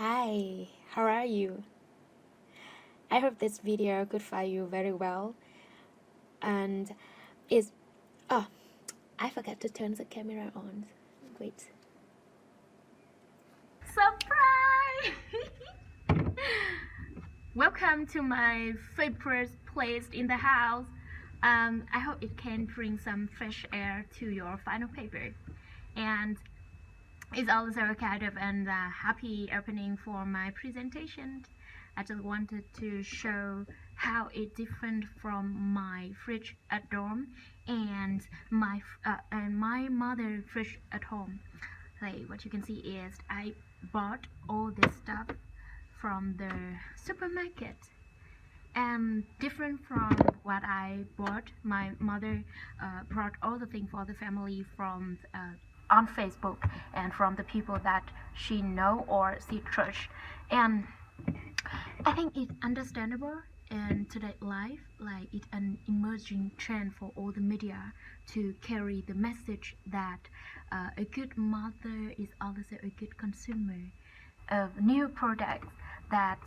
Hi, how are you? I hope this video could find you very well. And is oh, I forgot to turn the camera on. Wait. Surprise! Welcome to my favorite place in the house. I hope it can bring some fresh air to your final paper. And it's also kind of a happy opening for my presentation. I just wanted to show how it's different from my fridge at dorm and my mother fridge at home. Like what you can see is I bought all this stuff from the supermarket, and different from what I bought. My mother brought all the things for the family from on Facebook and from the people that she know or she trusts. And I think it's understandable in today's life, like it's an emerging trend for all the media to carry the message that a good mother is also a good consumer of new products that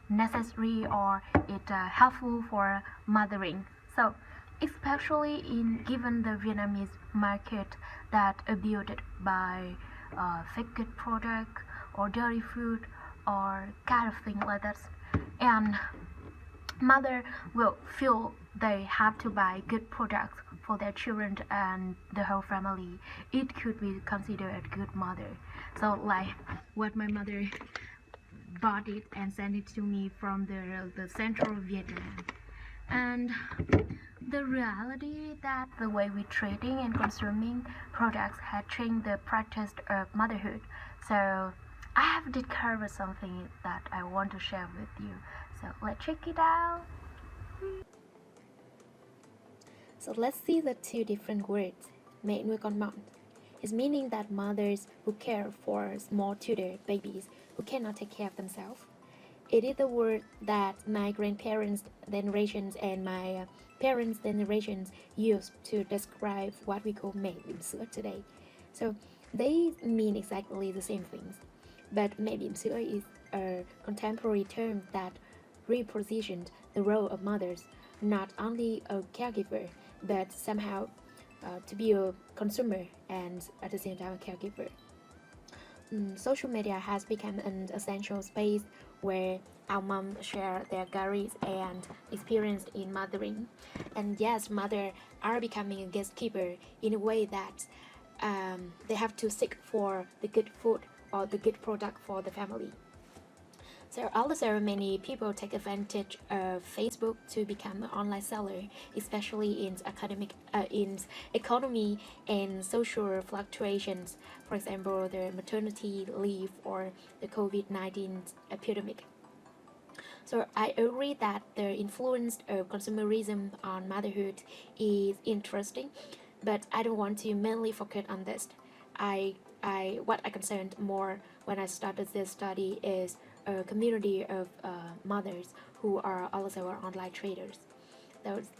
necessary or it helpful for mothering. So especially in given the Vietnamese market that abused by fake good product or dirty food or kind of thing like that, and mother will feel they have to buy good products for their children and the whole family. It could be considered a good mother. So like what my mother bought it and sent it to me from the central Vietnam. And the reality that the way we trading and consuming products had changed the practice of motherhood. So I have discovered something that I want to share with you. So let's check it out. So let's see the two different words. Mẹ nuôi con mọn. It's meaning that mothers who care for small toddler babies who cannot take care of themselves. It is the word that my grandparents' generations and my parents' generations used to describe what we call mẹ bỉm sữa today. So they mean exactly the same things. But mẹ bỉm sữa is a contemporary term that repositioned the role of mothers, not only a caregiver, but somehow to be a consumer and at the same time a caregiver. Social media has become an essential space where our moms share their stories and experience in mothering. And yes, mothers are becoming a gatekeeper in a way that they have to seek for the good food or the good product for the family. So also many people take advantage of Facebook to become an online seller, especially in economy and social fluctuations. For example, the maternity leave or the COVID-19 epidemic. So I agree that the influence of consumerism on motherhood is interesting, but I don't want to mainly focus on this. What I concerned more when I started this study is a community of mothers who are also online traders.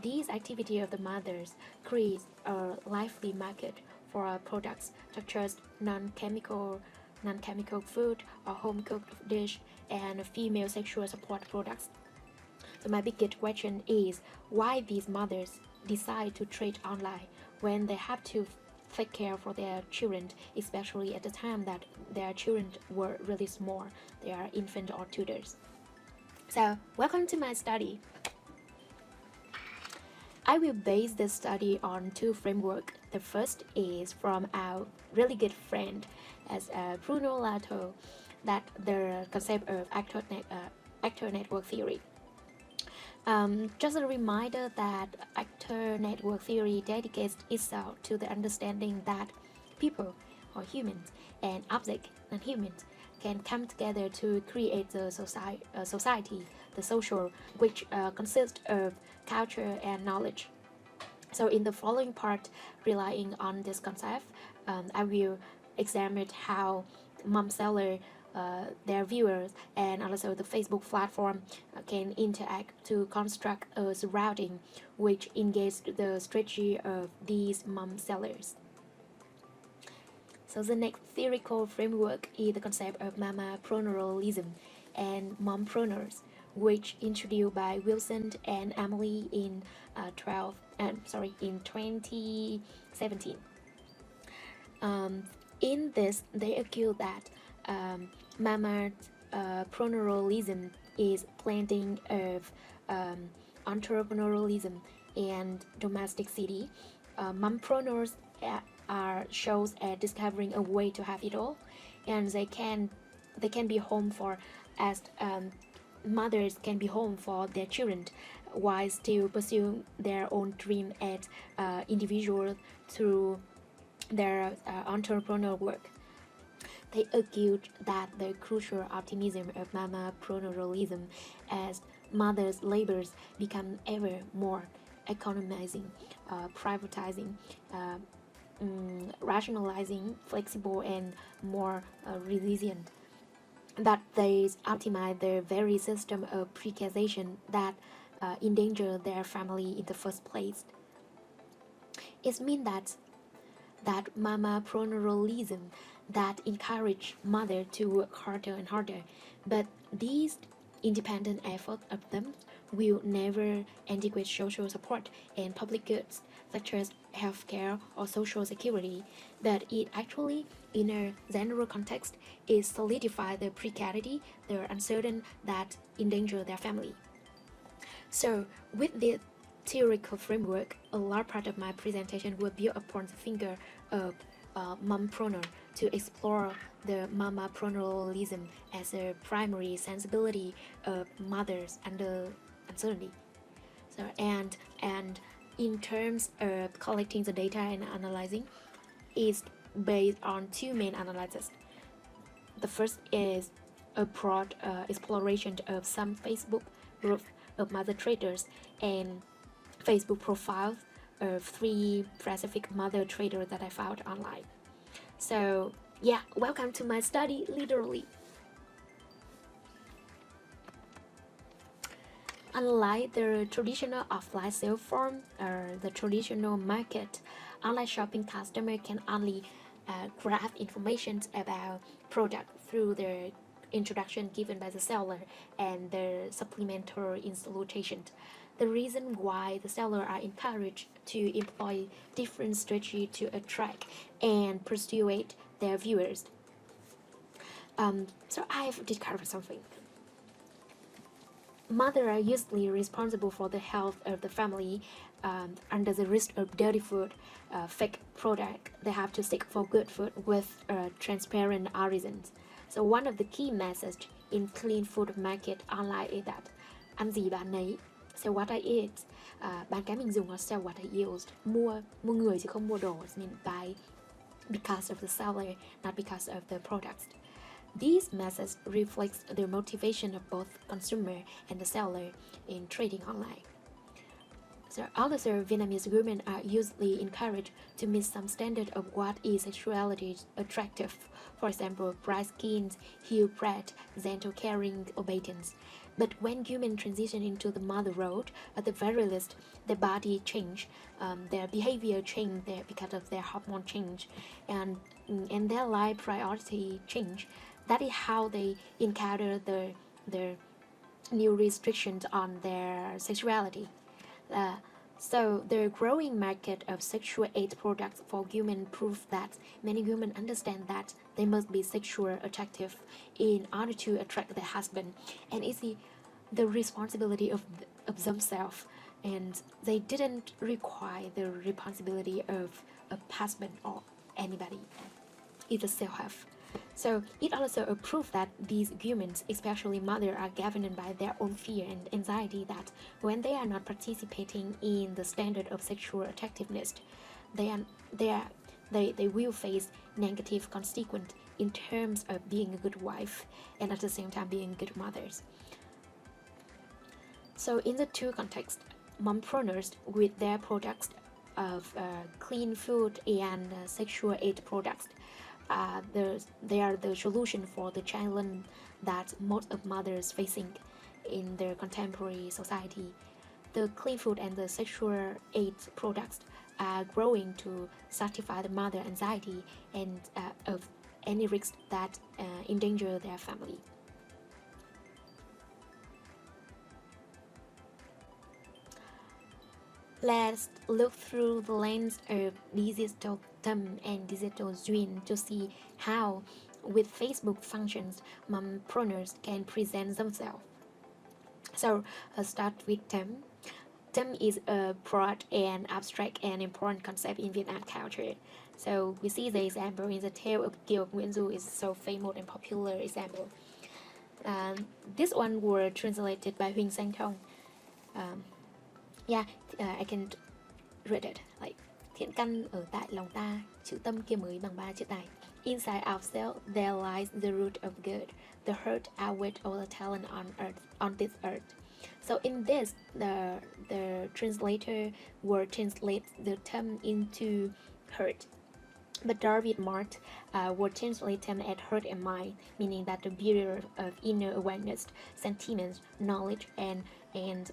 These activity of the mothers create a lively market for products such as non-chemical food or home-cooked dish and female sexual support products. So my biggest question is why these mothers decide to trade online when they have to take care for their children, especially at the time that their children were really small. They are infant or toddlers. So welcome to my study. I will base this study on two frameworks. The first is from our really good friend as Bruno Lato, that the concept of actor network theory. Just a reminder that actor network theory dedicates itself to the understanding that people or humans and objects and humans can come together to create the society, the social, which consists of culture and knowledge. So in the following part, relying on this concept, I will examine how mom seller, their viewers, and also the Facebook platform can interact to construct a surrounding which engages the strategy of these mom sellers. So the next theoretical framework is the concept of mama-pronatalism and mompreneurs, which introduced by Wilson and Emily in 2017. In this, they argue that mama-pronatalism is blending of entrepreneurialism and domesticity. Mompreneurs are shows at discovering a way to have it all, and they can be home for as mothers can be home for their children while still pursuing their own dream as individuals through their entrepreneurial work. They argued that the crucial optimism of mama-pronatalism as mothers' labors become ever more economizing, privatizing, rationalizing, flexible, and more resilient, that they optimize the very system of precarization that endanger their family in the first place. It means that mama-pronatalism that encourage mother to work harder and harder, but these independent efforts of them will never integrate social support and public goods such as healthcare or social security, but it actually, in a general context, is solidify the precarity, the uncertain that endanger their family. So, with this theoretical framework, a large part of my presentation will build upon the finger of mompreneur to explore the mama-pronatalism as a primary sensibility of mothers under uncertainty. So and in terms of collecting the data and analyzing, is based on two main analyses. The first is a broad exploration of some Facebook groups of mother traders and Facebook profiles of 3 specific mother traders that I found online. So yeah, welcome to my study, literally. Unlike the traditional offline sales form or the traditional market, online shopping customer can only grab information about product through the introduction given by the seller and the supplementary illustration. The reason why the seller are encouraged to employ different strategy to attract and persuade their viewers. So I've discovered something. Mothers are usually responsible for the health of the family. Under the risk of dirty food, fake product, they have to seek for good food with transparent origins. So one of the key messages in clean food market online is that ăn gì bán nấy, sell what I eat, bán cái mình dùng or sell what I used. Mua người chứ không mua đồ. I mean buy because of the seller, not because of the products. These methods reflect the motivation of both consumer and the seller in trading online. So also, Vietnamese women are usually encouraged to meet some standard of what is sexuality attractive. For example, bright skin, huge breast, gentle, caring, obedience. But when women transition into the mother role, at the very least, their body change, their behavior change because of their hormone change, and their life priority change. That is how they encounter the new restrictions on their sexuality. So the growing market of sexual aid products for women proves that many women understand that they must be sexually attractive in order to attract their husband, and it's the responsibility of themselves, and they didn't require the responsibility of a husband or anybody. It's a self-help. So it also a proof that these women, especially mothers, are governed by their own fear and anxiety that when they are not participating in the standard of sexual attractiveness, they will face negative consequences in terms of being a good wife and at the same time being good mothers. So in the two contexts, mompreneurs with their products of clean food and sexual aid products, they are the solution for the challenge that most of mothers facing in their contemporary society. The clean food and the sexual aid products are growing to satisfy the mother anxiety and of any risks that endanger their family. Let's look through the lens of digital Tâm and digital Duyên to see how, with Facebook functions, mompreneurs can present themselves. So, start with Tâm. Tâm is a broad and abstract and important concept in Vietnam culture. So we see the example in the tale of Kiều Nguyễn Du is so famous and popular example. This one were translated by Huỳnh Sang Thong. I can read it like thiện căn ở tại lòng ta, chữ tâm kia mới bằng 3 chữ tài. Inside ourselves there lies the root of good. The hurt outweighs all the talent on this earth. So in this, the translator will translate the term into hurt. But David Mart would translate them as heart and mind, meaning that the barrier of inner awareness, sentiments, knowledge, and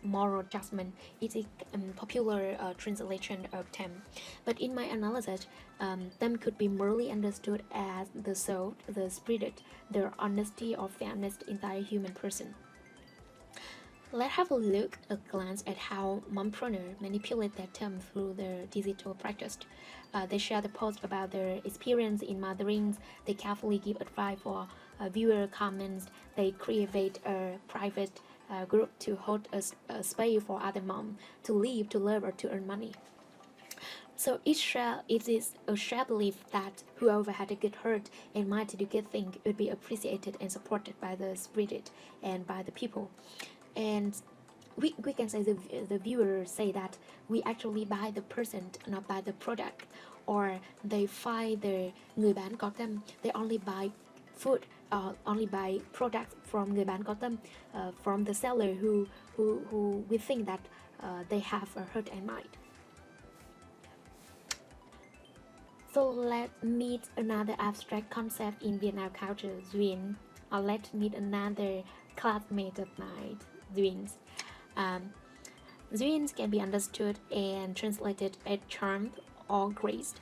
moral judgment is a popular translation of them. But in my analysis, them could be merely understood as the soul, the spirit, the honesty or fairness inside a human person. Let's have a glance at how mompreneurs manipulate their term through their digital practice. They share the post about their experience in mothering. They carefully give advice for viewer comments. They create a private group to hold a space for other moms to live, to love, or to earn money. So it is a shared belief that whoever had a good heart and mind to do good thing would be appreciated and supported by the spirit and by the people. And we can say the viewers say that we actually buy the person, not buy the product, or they find the người bán có tâm, they only buy food, only buy products from người bán có tâm, from the seller who we think that they have a heart and mind. So let's meet another abstract concept in Vietnam culture, duyên, or let's meet another classmate of mine, duyên. Duyên can be understood and translated as charm or grace.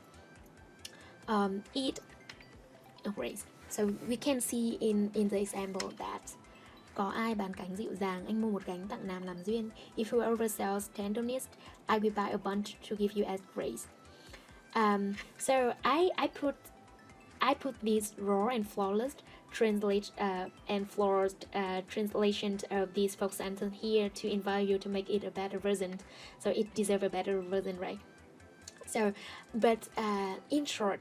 Grace. So we can see in the example that có ai bán cánh dịu dàng, anh mua một cánh tặng nam làm duyên. If whoever sells tenderness, I will buy a bunch to give you as grace. So I put these raw and flawless translations of these folk sentence here to invite you to make it a better version. So it deserves a better version, right? So, but in short,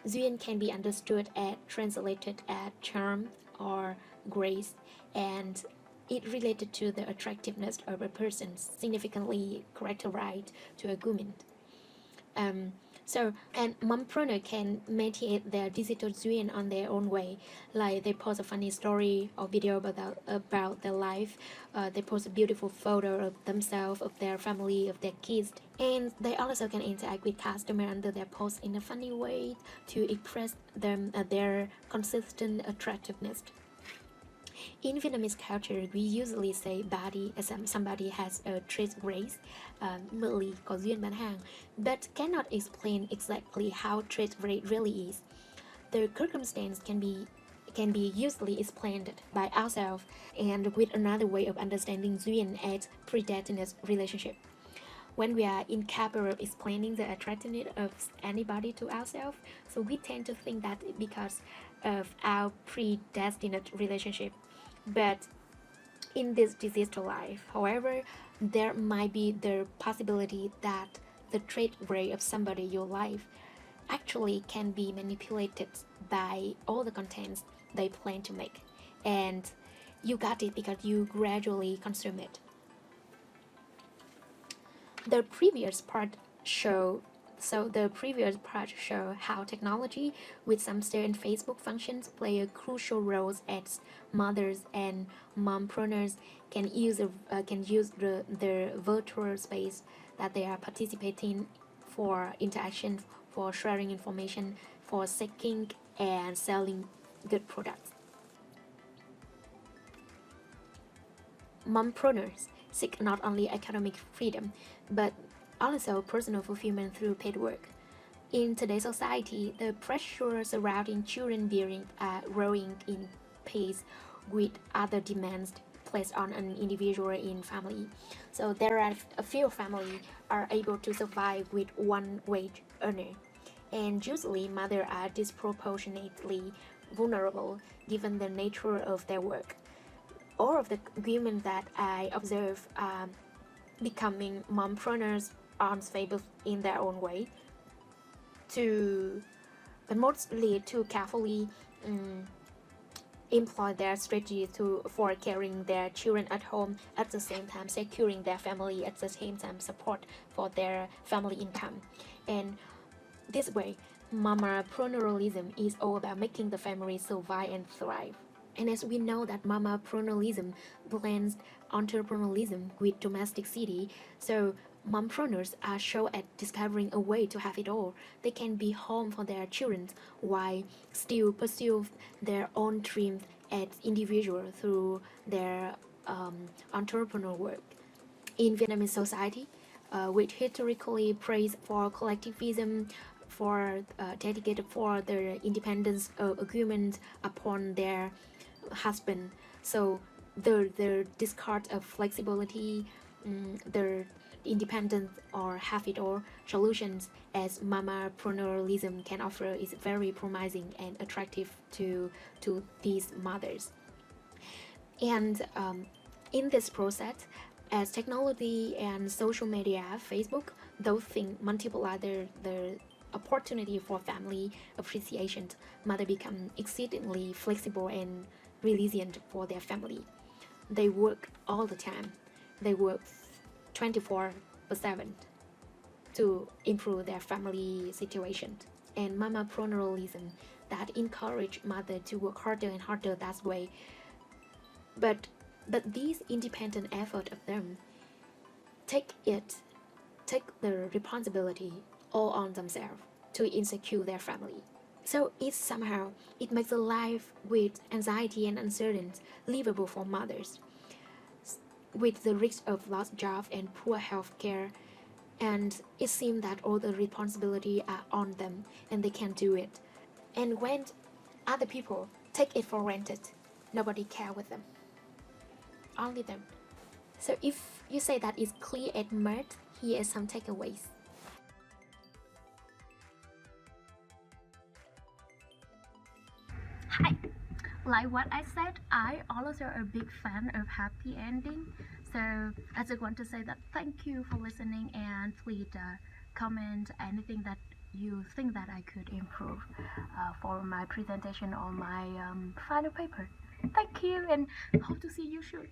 duyên can be understood as translated as charm or grace, and it related to the attractiveness of a person, significantly characterized to a woman. And mompreneur can mediate their digital duyên on their own way, like they post a funny story or video about their life, they post a beautiful photo of themselves, of their family, of their kids, and they also can interact with customers under their post in a funny way to express their consistent attractiveness. In Vietnamese culture, we usually say body as somebody has a trait grace, mợ lì có duyên bán hàng, but cannot explain exactly how trait really is. The circumstance can be usually explained by ourselves and with another way of understanding duyên as predetermined relationship. When we are incapable of explaining the attractiveness of anybody to ourselves, so we tend to think that because of our predestined relationship. But in this digital life, however, there might be the possibility that the trait rate of somebody in your life actually can be manipulated by all the contents they plan to make, and you got it because you gradually consume it. The previous part show how technology with some certain Facebook functions play a crucial role as mothers and mompreneurs can use the virtual space that they are participating for interaction, for sharing information, for seeking and selling good products. Mompreneurs seek not only academic freedom, but Also, personal fulfillment through paid work. In today's society, the pressure surrounding children bearing are growing in pace with other demands placed on an individual in family. So there are a few families are able to survive with one wage earner, and usually mothers are disproportionately vulnerable given the nature of their work. All of the women that I observe are becoming mompreneurs on Facebook in their own way, to but mostly to carefully employ their strategy for caring their children at home, at the same time securing their family, at the same time support for their family income. And this way, mamapreneurism is all about making the family survive and thrive. And as we know that mamapreneurism blends entrepreneurialism with domesticity, so mompreneurs are sure at discovering a way to have it all. They can be home for their children while still pursue their own dreams as individuals through their entrepreneurial work. In Vietnamese society, which historically praised for collectivism, for dedicated for their independence agreement upon their husband. So the discard of flexibility, their independence or have it all solutions as mamapreneurism can offer is very promising and attractive to these mothers. And in this process, as technology and social media, Facebook, those things multiply the opportunity for family appreciation. Mother become exceedingly flexible and resilient for their family. They work all the time. They work 24/7 to improve their family situation. And mamapreneurism that encourage mother to work harder and harder that way. But these independent effort of them take the responsibility all on themselves to insecure their family. So it makes a life with anxiety and uncertainty livable for mothers, with the risk of lost job and poor health care. And it seems that all the responsibility are on them and they can do it. And when other people take it for granted, nobody care with them, only them. So if you say that it's clear and mud, here are some takeaways. Hi. Like what I said, I also a big fan of happy ending. So I just want to say that thank you for listening, and please comment anything that you think that I could improve for my presentation or my final paper. Thank you, and hope to see you soon.